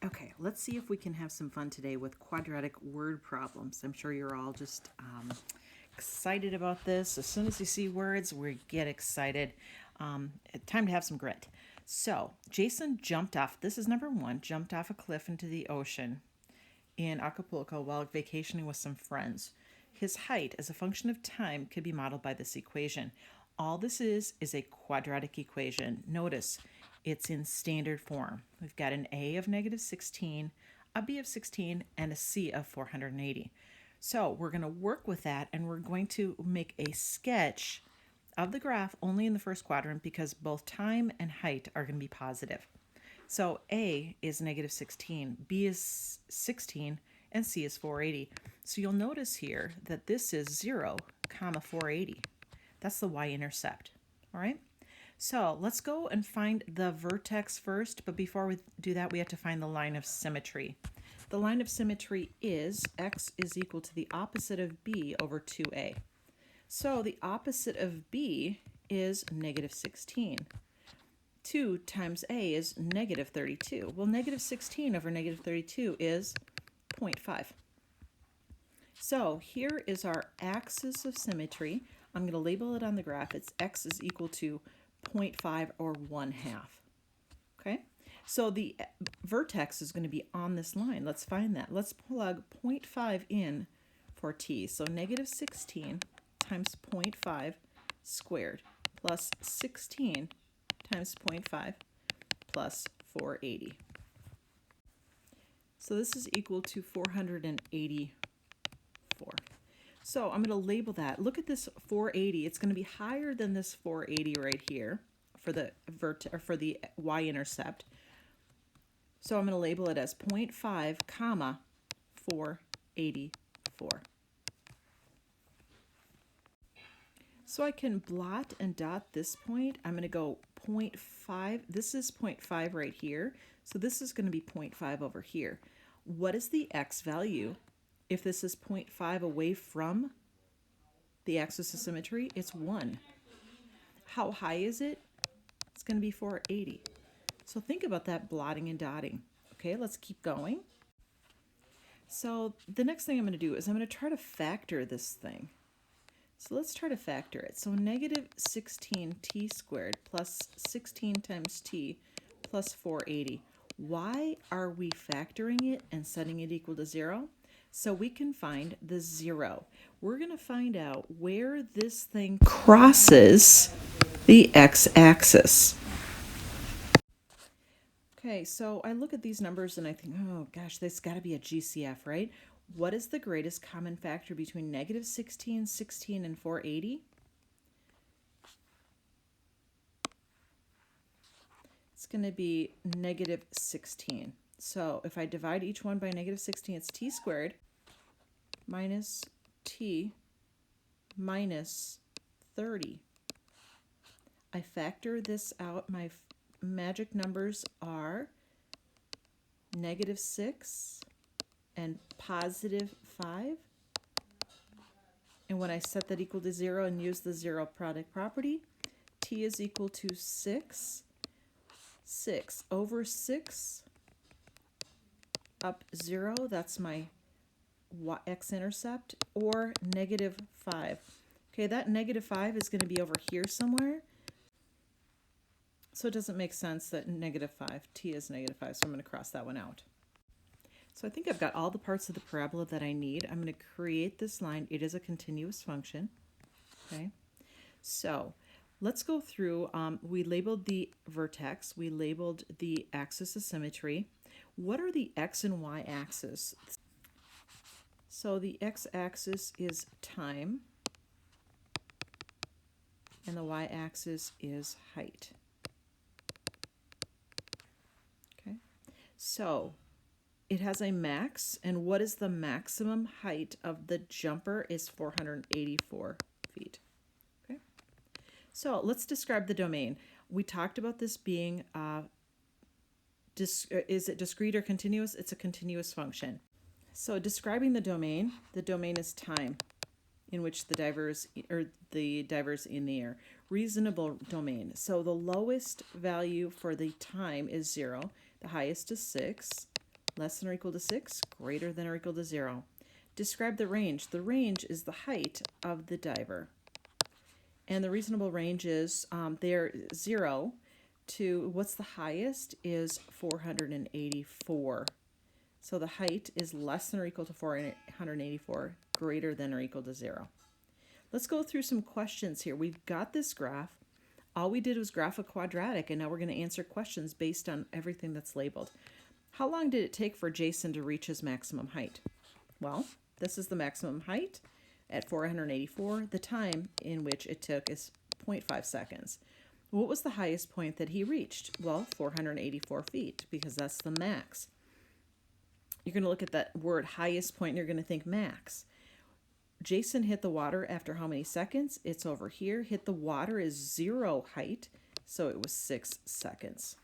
Okay, let's see if we can have some fun today with quadratic word problems. I'm sure you're all just excited about this. As soon as you see words, we get excited. Time to have some grit. So, Jason jumped off, this is number one, jumped off a cliff into the ocean in Acapulco while vacationing with some friends. His height as a function of time could be modeled by this equation. All this is a quadratic equation. Notice it's in standard form. We've got an a of negative 16, a b of 16, and a c of 480. So we're going to work with that, and we're going to make a sketch of the graph only in the first quadrant because both time and height are going to be positive. So A is negative 16, B is 16, and C is 480. So you'll notice here that this is 0, comma 480. That's the y-intercept, all right? So let's go and find the vertex first, but before we do that, we have to find the line of symmetry. The line of symmetry is x is equal to the opposite of b over 2a. So the opposite of b is negative 16. 2 times a is negative 32. Well, negative 16 over negative 32 is 0.5. So here is our axis of symmetry. I'm going to label it on the graph. It's x is equal to 0.5 or 1/2. Okay, so the vertex is going to be on this line. Let's find that. Let's plug 0.5 in for t. So negative 16 times 0.5 squared plus 16 times 0.5 plus 480. So this is equal to 484. So I'm going to label that. Look at this 480. It's going to be higher than this 480 right here for the y-intercept. So I'm going to label it as 0.5 comma 484. So I can blot and dot this point. I'm going to go 0.5. This is 0.5 right here. So this is going to be 0.5 over here. What is the x value? If this is 0.5 away from the axis of symmetry, it's 1. How high is it? It's going to be 480. So think about that blotting and dotting. Okay, let's keep going. So the next thing I'm going to do is I'm going to try to factor this thing. So let's try to factor it. So negative 16t squared plus 16 times t plus 480. Why are we factoring it and setting it equal to 0? So we can find the 0. We're going to find out where this thing crosses the x-axis. Okay, so I look at these numbers and I think, oh gosh, there's got to be a GCF, right? What is the greatest common factor between negative 16, 16, and 480? It's going to be negative 16. So if I divide each one by negative 16, it's t squared minus t minus 30. I factor this out. My magic numbers are negative 6 and positive 5. And when I set that equal to 0 and use the 0 product property, t is equal to 6. 6 over 6 up 0, that's my x-intercept, or negative 5. Okay, that negative 5 is going to be over here somewhere. So it doesn't make sense that negative 5, t is negative 5, so I'm going to cross that one out. So I think I've got all the parts of the parabola that I need. I'm going to create this line. It is a continuous function. Okay, so let's go through. We labeled the vertex. We labeled the axis of symmetry. What are the x and y axes? So the x-axis is time, and the y-axis is height. Okay, so it has a max, and what is the maximum height of the jumper is 484 feet. Okay, so let's describe the domain. We talked about this being, is it discrete or continuous? It's a continuous function. So describing the domain is time in which the diver is in the air. Reasonable domain. So the lowest value for the time is 0. The highest is 6. less than or equal to 6, greater than or equal to 0. Describe the range. The range is the height of the diver. And the reasonable range is there 0 to what's the highest is 484. So the height is less than or equal to 484, greater than or equal to 0. Let's go through some questions here. We've got this graph. All we did was graph a quadratic, and now we're going to answer questions based on everything that's labeled. How long did it take for Jason to reach his maximum height? Well, this is the maximum height at 484. The time in which it took is 0.5 seconds. What was the highest point that he reached? Well, 484 feet, because that's the max. You're going to look at that word highest point, and you're going to think max. Jason hit the water after how many seconds? It's over here. Hit the water is 0 height, so it was 6 seconds.